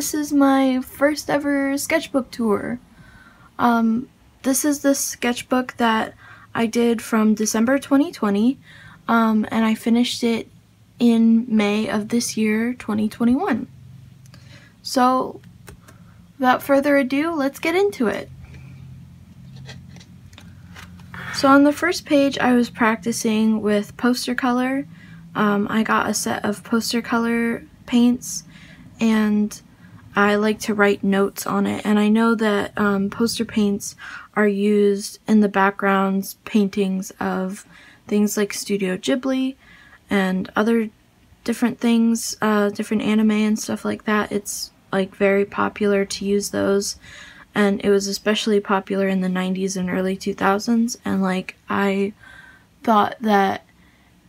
this is my first ever sketchbook tour. This is the sketchbook that I did from December 2020, and I finished it in May of this year, 2021. So, without further ado, let's get into it. So on the first page, I was practicing with poster color. I got a set of poster color paints, and I like to write notes on it. And I know that poster paints are used in the backgrounds paintings of things like Studio Ghibli and other different things, different anime and stuff like that. It's like very popular to use those. And it was especially popular in the 90s and early 2000s, and like I thought that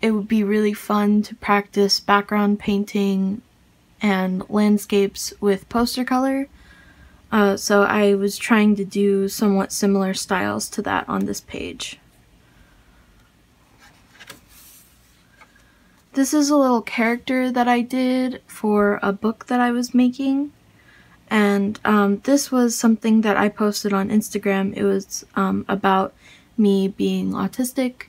it would be really fun to practice background painting and landscapes with poster color. So I was trying to do somewhat similar styles to that on this page. This is a little character that I did for a book that I was making. And this was something that I posted on Instagram. It was about me being autistic.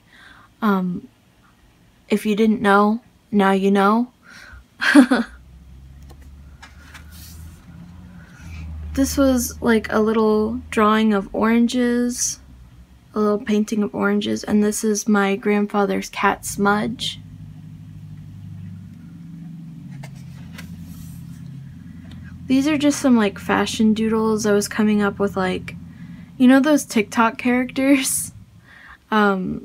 If you didn't know, now you know. This was like a little drawing of oranges, a little painting of oranges, and this is my grandfather's cat Smudge. These are just some like fashion doodles I was coming up with, like, you know those TikTok characters? I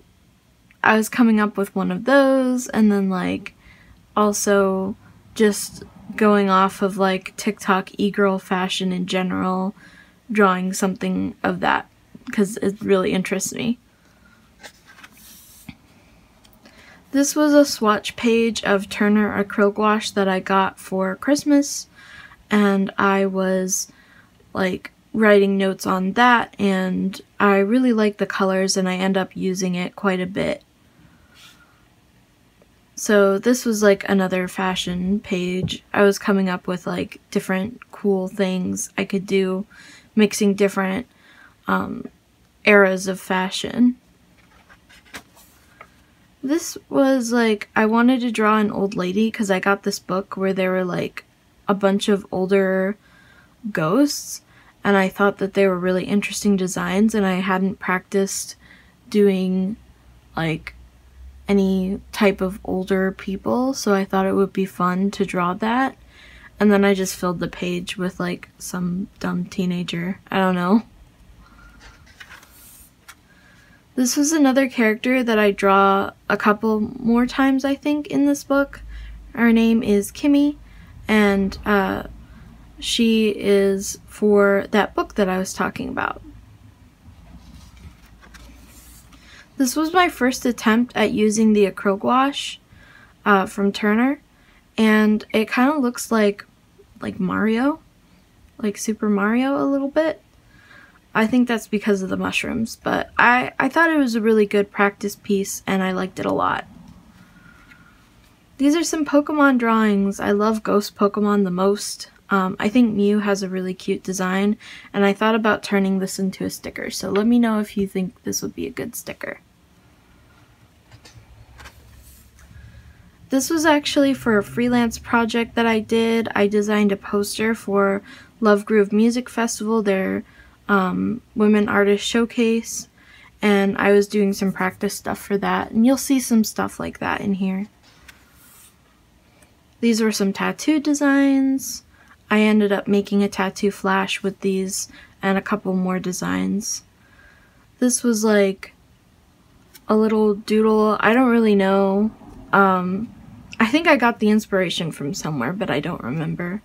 was coming up with one of those, and then like also just going off of like TikTok e-girl fashion in general, drawing something of that because it really interests me. This was a swatch page of Turner acrylic gouache that I got for Christmas. And I was like writing notes on that, and I really like the colors, and I end up using it quite a bit. So this was like another fashion page. I was coming up with like different cool things I could do, mixing different eras of fashion. This was like, I wanted to draw an old lady because I got this book where there were like a bunch of older ghosts, and I thought that they were really interesting designs, and I hadn't practiced doing like any type of older people, so I thought it would be fun to draw that. And then I just filled the page with like some dumb teenager. I don't know. This was another character that I draw a couple more times, I think, in this book. Her name is Kimmy. And she is for that book that I was talking about. This was my first attempt at using the acrylic gouache from Turner, and it kind of looks like Mario, like Super Mario a little bit. I think that's because of the mushrooms, but I thought it was a really good practice piece, and I liked it a lot. These are some Pokemon drawings. I love Ghost Pokemon the most. I think Mew has a really cute design, and I thought about turning this into a sticker, so let me know if you think this would be a good sticker. This was actually for a freelance project that I did. I designed a poster for Love Groove Music Festival, their Women Artist Showcase, and I was doing some practice stuff for that, and you'll see some stuff like that in here. These were some tattoo designs. I ended up making a tattoo flash with these and a couple more designs. This was like a little doodle. I don't really know. I think I got the inspiration from somewhere, but I don't remember.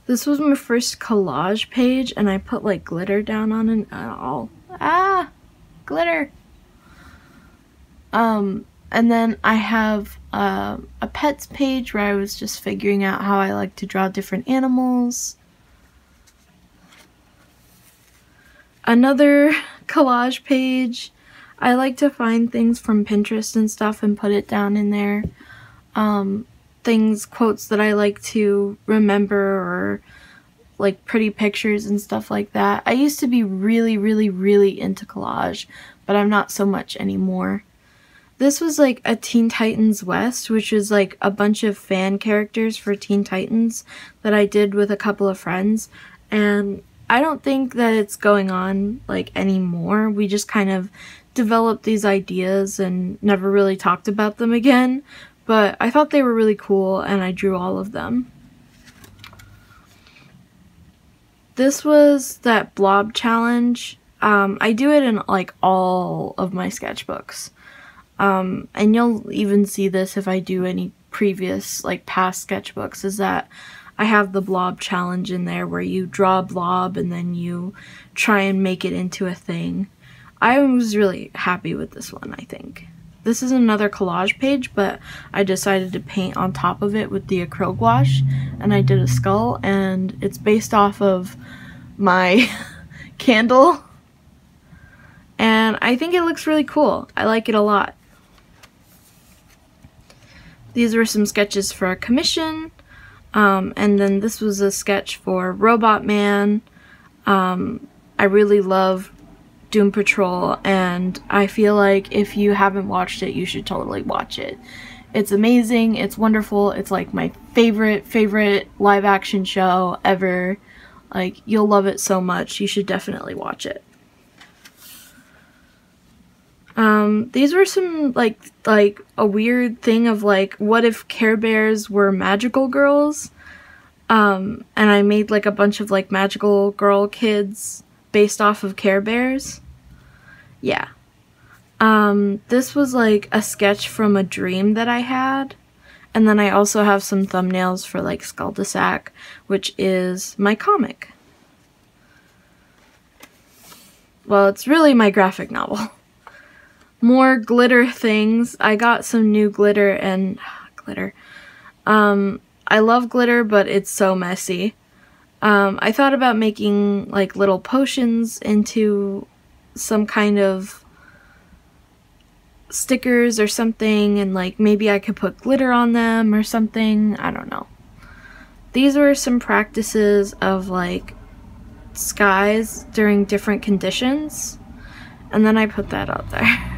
This was my first collage page, and I put like glitter down on it. Glitter! And then I have a pets page where I was just figuring out how I like to draw different animals. Another collage page. I like to find things from Pinterest and stuff and put it down in there. things, quotes that I like to remember, or like pretty pictures and stuff like that. I used to be really, really, really into collage, but I'm not so much anymore. This was like a Teen Titans West, which is like a bunch of fan characters for Teen Titans that I did with a couple of friends, and I don't think that it's going on like anymore. We just kind of developed these ideas and never really talked about them again, but I thought they were really cool and I drew all of them. This was that blob challenge. I do it in like all of my sketchbooks. And you'll even see this if I do any previous, like past sketchbooks, is that I have the blob challenge in there where you draw a blob and then you try and make it into a thing. I was really happy with this one, I think. This is another collage page, but I decided to paint on top of it with the acrylic gouache, and I did a skull, and it's based off of my candle, and I think it looks really cool. I like it a lot. These were some sketches for a commission, and then this was a sketch for Robot Man. I really love Doom Patrol, and I feel like if you haven't watched it, you should totally watch it. It's amazing, it's wonderful, it's like my favorite live action show ever. Like, you'll love it so much, you should definitely watch it. These were some, like a weird thing of like, what if Care Bears were magical girls? And I made like a bunch of like magical girl kids based off of Care Bears. Yeah. This was like a sketch from a dream that I had. And then I also have some thumbnails for like Skull-de-Sac, which is my comic. Well, it's really my graphic novel. More glitter things. I got some new glitter and glitter. I love glitter, but it's so messy. I thought about making like little potions into some kind of stickers or something, and like maybe I could put glitter on them or something. I don't know. These were some practices of like skies during different conditions, and then I put that out there.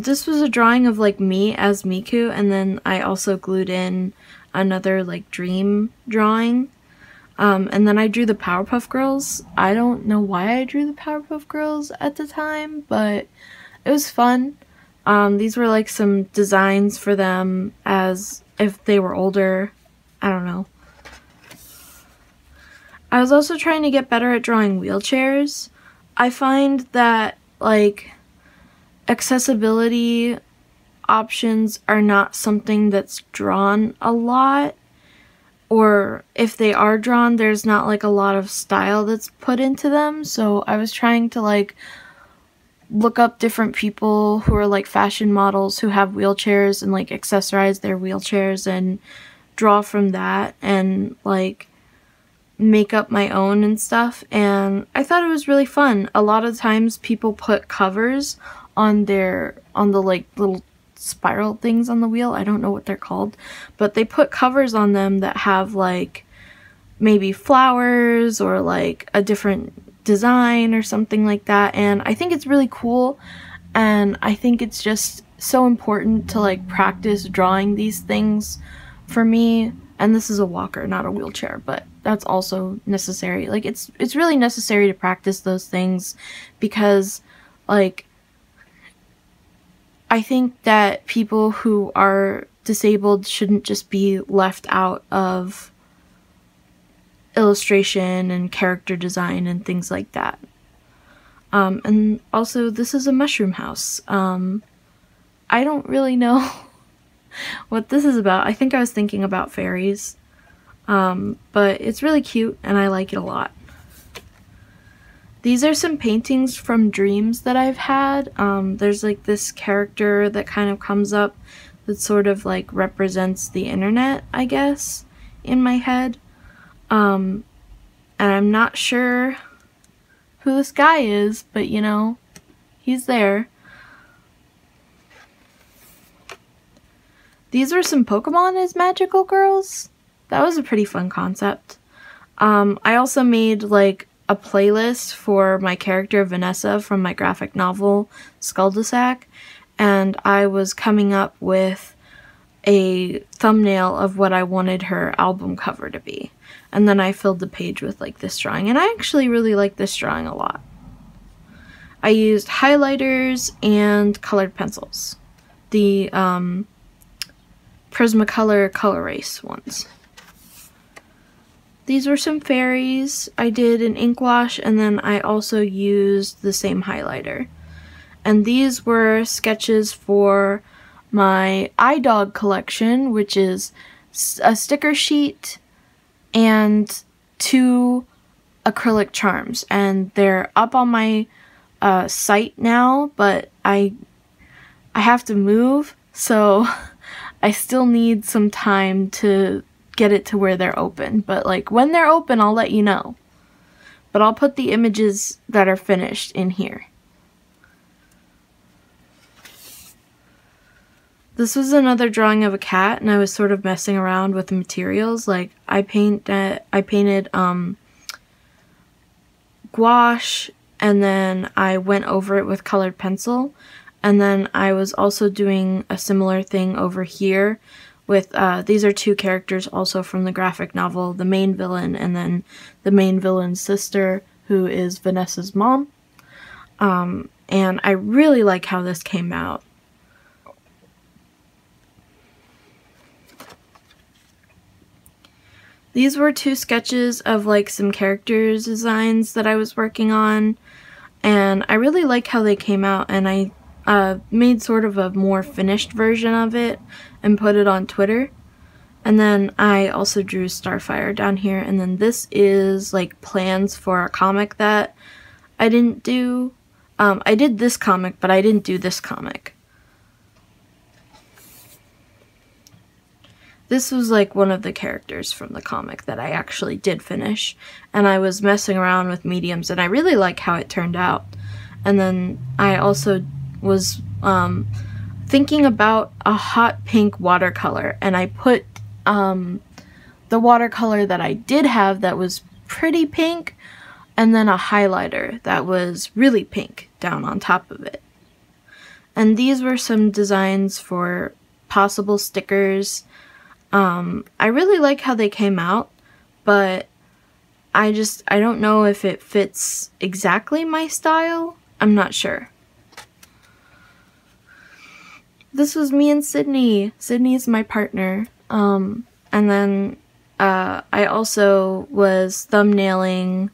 This was a drawing of like me as Miku, and then I also glued in another like dream drawing. And then I drew the Powerpuff Girls. I don't know why I drew the Powerpuff Girls at the time, but it was fun. These were like some designs for them as if they were older. I don't know. I was also trying to get better at drawing wheelchairs. I find that like accessibility options are not something that's drawn a lot, or if they are drawn, there's not like a lot of style that's put into them. So I was trying to like look up different people who are like fashion models who have wheelchairs and like accessorize their wheelchairs and draw from that and like make up my own and stuff, and I thought it was really fun. A lot of times people put covers on the like little spiral things on the wheel. I don't know what they're called, but they put covers on them that have like maybe flowers or like a different design or something like that, and I think it's really cool, and I think it's just so important to like practice drawing these things for me. And this is a walker, not a wheelchair, but that's also necessary. Like it's really necessary to practice those things, because like I think that people who are disabled shouldn't just be left out of illustration and character design and things like that. And also, this is a mushroom house. I don't really know what this is about. I think I was thinking about fairies. But it's really cute and I like it a lot. These are some paintings from dreams that I've had. There's like this character that kind of comes up that sort of like represents the internet, I guess, in my head. And I'm not sure who this guy is, but you know, he's there. These were some Pokemon as magical girls. That was a pretty fun concept. I also made like a playlist for my character Vanessa from my graphic novel Skuldesac, and I was coming up with a thumbnail of what I wanted her album cover to be. And then I filled the page with like this drawing, and I actually really like this drawing a lot. I used highlighters and colored pencils. The Prismacolor Color Erase ones. These were some fairies. I did an ink wash, and then I also used the same highlighter. And these were sketches for my iDog collection, which is a sticker sheet and 2 acrylic charms. And they're up on my site now, but I have to move, so I still need some time to get it to where they're open. But like when they're open, I'll let you know. But I'll put the images that are finished in here. This was another drawing of a cat, and I was sort of messing around with the materials. Like I painted gouache, and then I went over it with colored pencil. And then I was also doing a similar thing over here with, these are 2 characters also from the graphic novel, the main villain and then the main villain's sister, who is Vanessa's mom. And I really like how this came out. These were 2 sketches of like some characters designs that I was working on, and I really like how they came out, and I made sort of a more finished version of it and put it on Twitter. And then I also drew Starfire down here, and then this is like plans for a comic that I didn't do. I did this comic, but I didn't do this comic. This was like one of the characters from the comic that I actually did finish, and I was messing around with mediums, and I really like how it turned out. And then I also was thinking about a hot pink watercolor, and I put the watercolor that I did have that was pretty pink, and then a highlighter that was really pink down on top of it. And these were some designs for possible stickers. I really like how they came out, but I don't know if it fits exactly my style. I'm not sure. This was me and Sydney. Sydney is my partner. And then I also was thumbnailing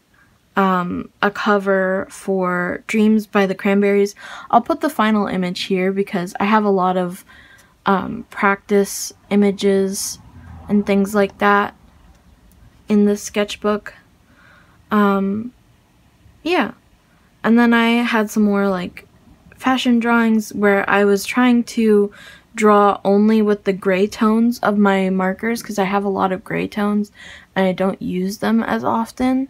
a cover for Dreams by the Cranberries. I'll put the final image here because I have a lot of practice images and things like that in this sketchbook. Yeah. And then I had some more like fashion drawings where I was trying to draw only with the gray tones of my markers because I have a lot of gray tones and I don't use them as often.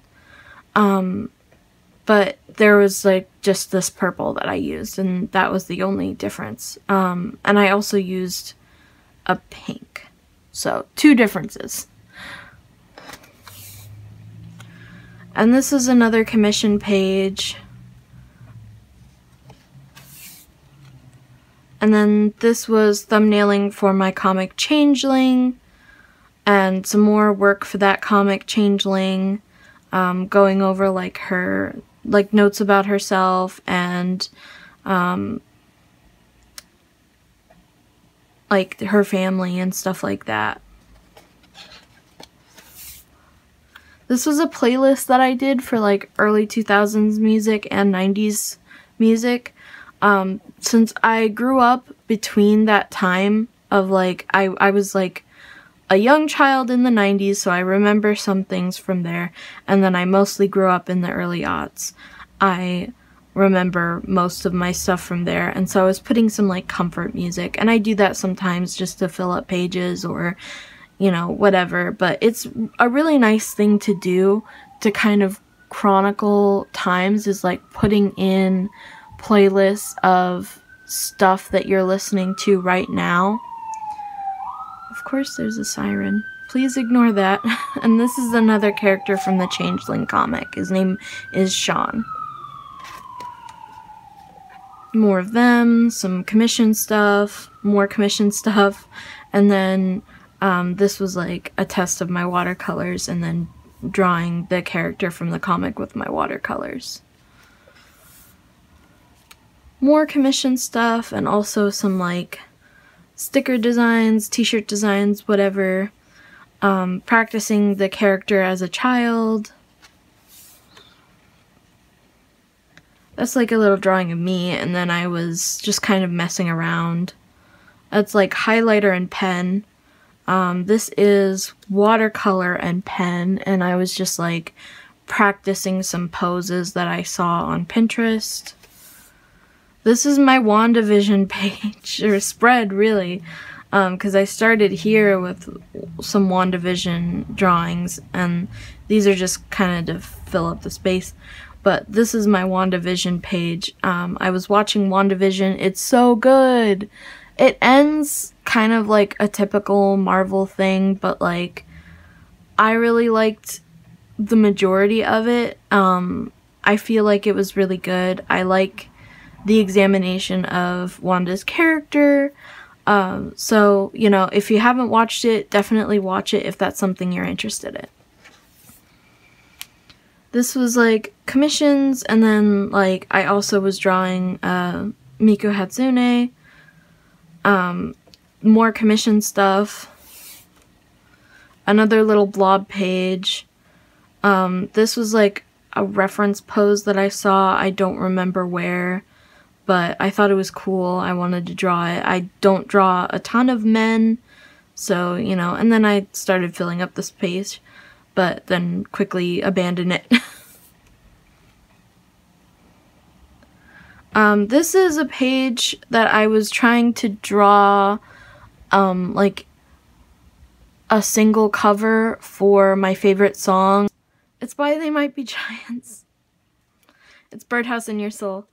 But there was like just this purple that I used, and that was the only difference. And I also used a pink. So 2 differences. And this is another commission page. And then this was thumbnailing for my comic Changeling, and some more work for that comic Changeling, going over like her, like notes about herself and like her family and stuff like that. This was a playlist that I did for like early 2000s music and 90s music. Since I grew up between that time of like, I was like a young child in the 90s, so I remember some things from there, and then I mostly grew up in the early aughts. I remember most of my stuff from there, and so I was putting some like comfort music, and I do that sometimes just to fill up pages or, you know, whatever, but it's a really nice thing to do to kind of chronicle times, is like putting in playlists of stuff that you're listening to right now. course there's a siren. Please ignore that. And this is another character from the Changeling comic. His name is Sean. More of them, some commission stuff, more commission stuff, and then this was like a test of my watercolors and then drawing the character from the comic with my watercolors. More commission stuff and also some like sticker designs, t-shirt designs, whatever. Practicing the character as a child. That's like a little drawing of me, and then I was just kind of messing around. That's like highlighter and pen. This is watercolor and pen, and I was just like practicing some poses that I saw on Pinterest. This is my WandaVision page, or spread really, because I started here with some WandaVision drawings, and these are just kind of to fill up the space. But this is my WandaVision page. I was watching WandaVision. It's so good. It ends kind of like a typical Marvel thing, but like I really liked the majority of it. I feel like it was really good. I like the examination of Wanda's character. So, you know, if you haven't watched it, definitely watch it if that's something you're interested in. This was like commissions, and then like I also was drawing Miku Hatsune, more commission stuff, another little blob page. This was like a reference pose that I saw. I don't remember where, but I thought it was cool. I wanted to draw it. I don't draw a ton of men, so, you know, and then I started filling up this page, but then quickly abandoned it. This is a page that I was trying to draw, like, a single cover for my favorite song. It's by They Might Be Giants. It's Birdhouse in Your Soul.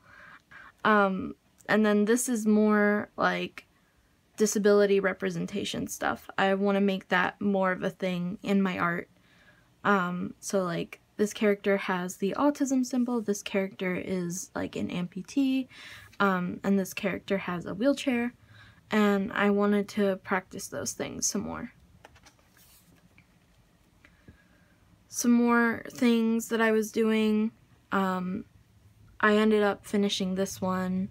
And then this is more, like, disability representation stuff. I want to make that more of a thing in my art. So like this character has the autism symbol, this character is like an amputee, and this character has a wheelchair, and I wanted to practice those things some more. Some more things that I was doing, I ended up finishing this one,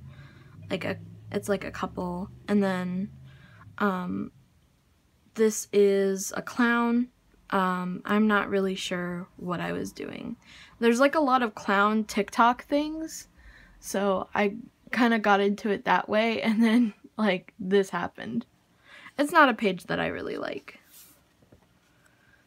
it's like a couple, and then this is a clown. I'm not really sure what I was doing. There's like a lot of clown TikTok things, so I kind of got into it that way, and then like this happened. It's not a page that I really like.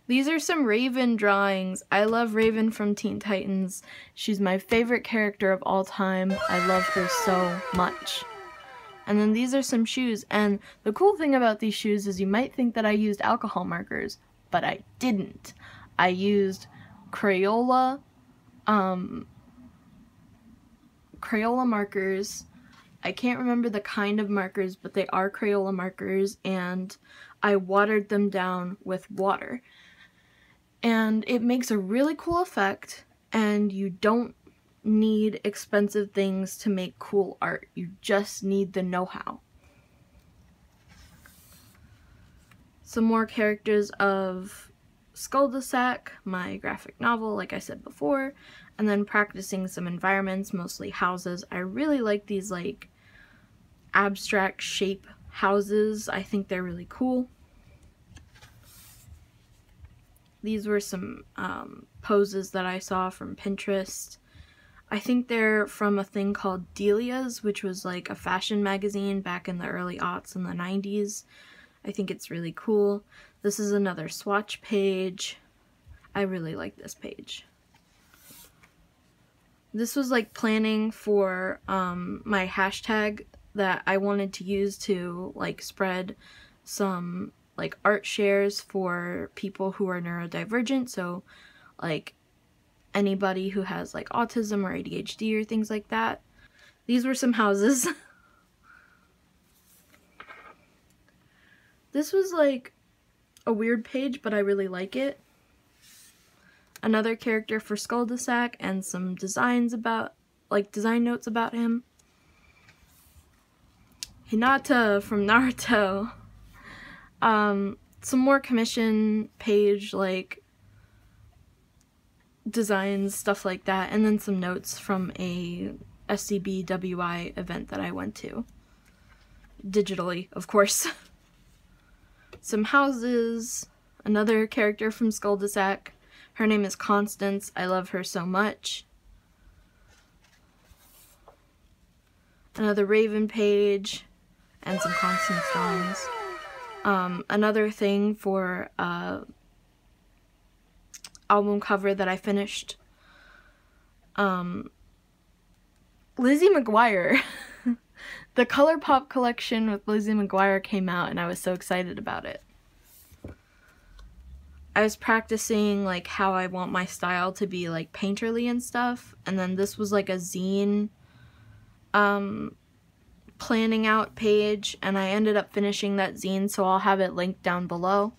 These are some Raven drawings. I love Raven from Teen Titans. She's my favorite character of all time. I love her so much. And then these are some shoes, and the cool thing about these shoes is you might think that I used alcohol markers, but I didn't. I used Crayola markers. I can't remember the kind of markers, but they are Crayola markers, and I watered them down with water. And it makes a really cool effect, and you don't need expensive things to make cool art. You just need the know-how. Some more characters of Skuldasac, my graphic novel, like I said before, and then practicing some environments, mostly houses. I really like these like abstract shape houses. I think they're really cool. These were some poses that I saw from Pinterest. I think they're from a thing called Delia's, which was like a fashion magazine back in the early aughts in the 90s. I think it's really cool. This is another swatch page. I really like this page. This was like planning for my hashtag that I wanted to use to like spread some like art shares for people who are neurodivergent. So like anybody who has like autism or ADHD or things like that. These were some houses. This was like a weird page, but I really like it. Another character for Skull-de-Sac and some designs about, like, design notes about him. Hinata from Naruto. Some more commission page, like, designs, stuff like that, and then some notes from a SCBWI event that I went to. Digitally, of course. Some houses, another character from Skull-de-Sac. Her name is Constance. I love her so much. Another Raven page, and some Constance drawings. Another thing for album cover that I finished. Lizzie McGuire. The ColourPop collection with Lizzie McGuire came out, and I was so excited about it. I was practicing, like, how I want my style to be, like, painterly and stuff, and then this was, like, a zine planning out page, and I ended up finishing that zine, so I'll have it linked down below.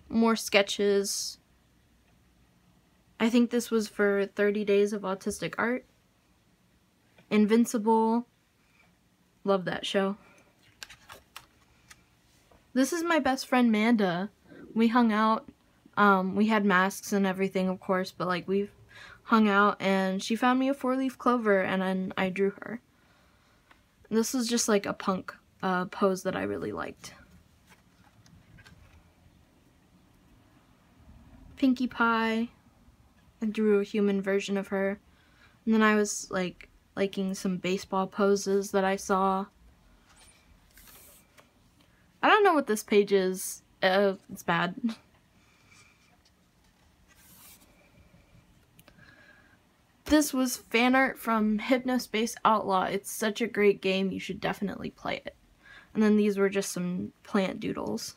More sketches. I think this was for 30 Days of Autistic Art. Invincible. Love that show. This is my best friend Manda. We hung out. We had masks and everything, of course, but like we hung out, and she found me a 4-leaf clover, and then I drew her. This was just like a punk pose that I really liked. Pinkie Pie. I drew a human version of her. And then I was like liking some baseball poses that I saw. I don't know what this page is. It's bad. This was fan art from Hypnospace Outlaw. It's such a great game. You should definitely play it. And then these were just some plant doodles.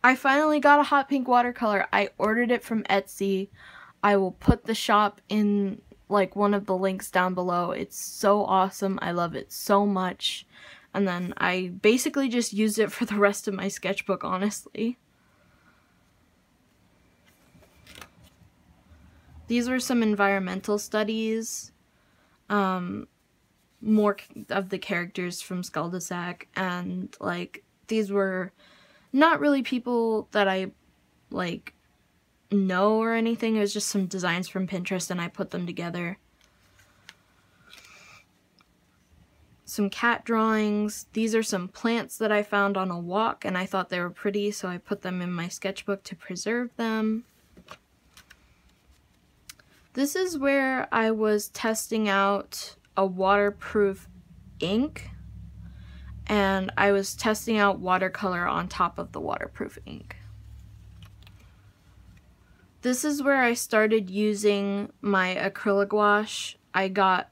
I finally got a hot pink watercolor. I ordered it from Etsy. I will put the shop in like one of the links down below. It's so awesome. I love it so much. And then I basically just used it for the rest of my sketchbook, honestly. These were some environmental studies. More of the characters from Skull-de-Sac, and like these were not really people that I like know or anything. It was just some designs from Pinterest, and I put them together. Some cat drawings. These are some plants that I found on a walk, and I thought they were pretty, so I put them in my sketchbook to preserve them. This is where I was testing out a waterproof ink, and I was testing out watercolor on top of the waterproof ink. This is where I started using my acrylic gouache. I got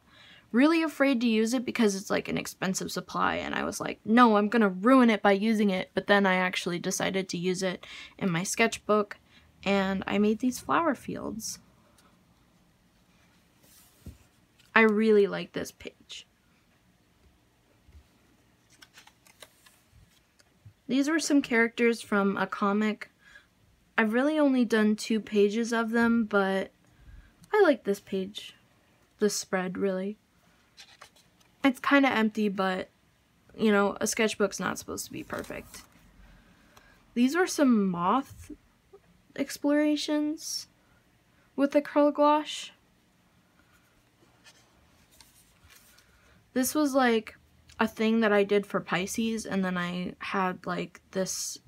really afraid to use it because it's like an expensive supply, and I was like, no, I'm gonna ruin it by using it. But then I actually decided to use it in my sketchbook, and I made these flower fields. I really like this page. These were some characters from a comic. I've really only done 2 pages of them, but I like this page. This spread, really. It's kind of empty, but, you know, a sketchbook's not supposed to be perfect. These were some moth explorations with acrylic gouache. This was like a thing that I did for Pisces, and then I had like this.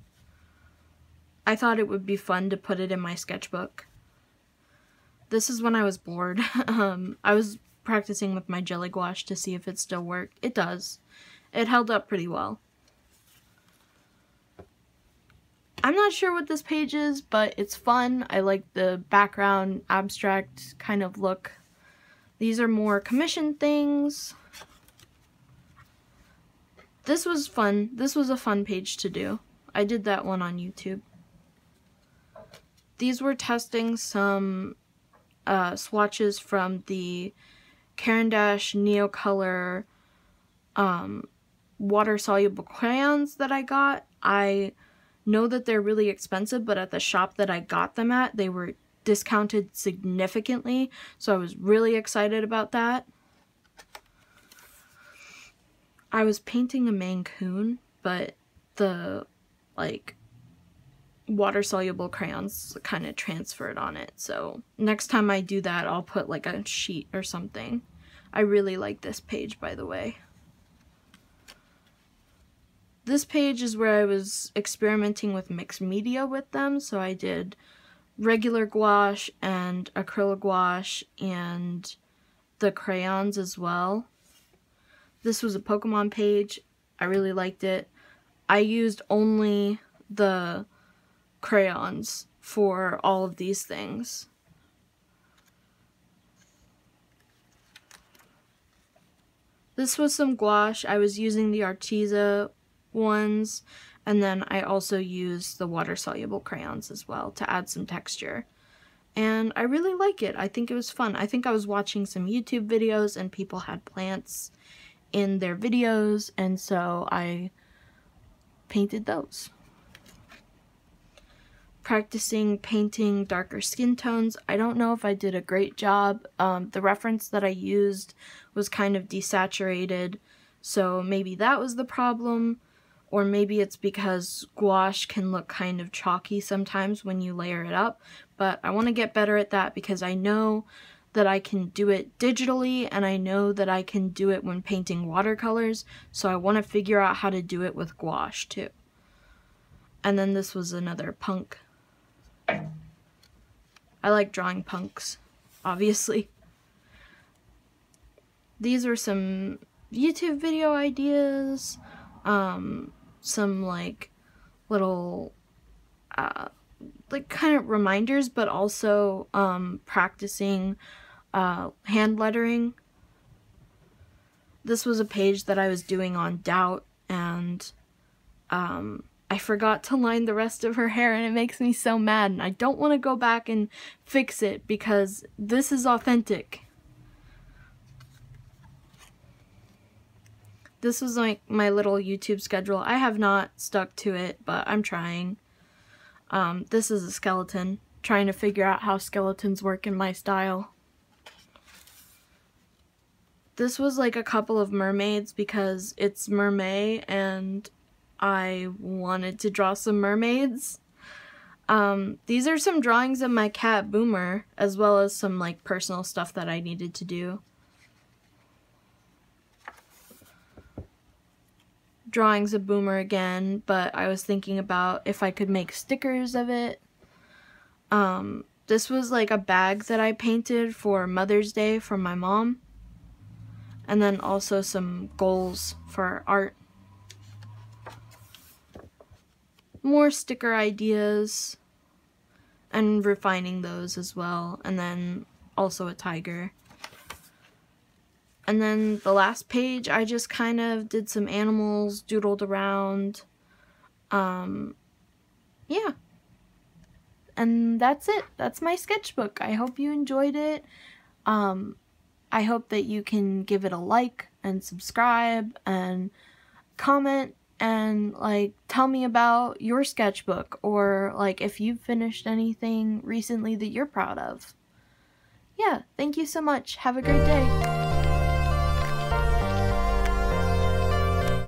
I thought it would be fun to put it in my sketchbook. This is when I was bored. I was practicing with my jelly gouache to see if it still worked. It does. It held up pretty well. I'm not sure what this page is, but it's fun. I like the background abstract kind of look. These are more commission things. This was fun. This was a fun page to do. I did that one on YouTube. These were testing some swatches from the Caran d'Ache Neocolor water-soluble crayons that I got. I know that they're really expensive, but at the shop that I got them at, they were discounted significantly, so I was really excited about that. I was painting a Maine Coon, but the, like, water-soluble crayons kind of transferred on it, so next time I do that, I'll put, like, a sheet or something. I really like this page, by the way. This page is where I was experimenting with mixed media with them, so I did regular gouache and acrylic gouache and the crayons as well. This was a Pokemon page. I really liked it. I used only the crayons for all of these things. This was some gouache. I was using the Arteza ones, and then I also used the water-soluble crayons as well to add some texture. And I really like it. I think it was fun. I think I was watching some YouTube videos and people had plants in their videos, and so I painted those. Practicing painting darker skin tones. I don't know if I did a great job. The reference that I used was kind of desaturated, so maybe that was the problem, or maybe it's because gouache can look kind of chalky sometimes when you layer it up, but I want to get better at that because I know that I can do it digitally, and I know that I can do it when painting watercolors, so I want to figure out how to do it with gouache too. And then this was another punk. I like drawing punks, obviously. These are some YouTube video ideas, some like little like kind of reminders, but also practicing hand lettering. This was a page that I was doing on Doubt, and I forgot to line the rest of her hair, and it makes me so mad, and I don't want to go back and fix it because this is authentic. This was like my little YouTube schedule. I have not stuck to it, but I'm trying. This is a skeleton, trying to figure out how skeletons work in my style. This was like a couple of mermaids because it's Mermay and I wanted to draw some mermaids. These are some drawings of my cat Boomer, as well as some like personal stuff that I needed to do. Drawings of Boomer again, but I was thinking about if I could make stickers of it. This was like a bag that I painted for Mother's Day for my mom. And then also some goals for art. More sticker ideas and refining those as well. And then also a tiger. And then the last page, I just kind of did some animals, doodled around. Yeah. And that's it. That's my sketchbook. I hope you enjoyed it. I hope that you can give it a like and subscribe and comment and like tell me about your sketchbook, or like if you've finished anything recently that you're proud of. Yeah, thank you so much. Have a great day.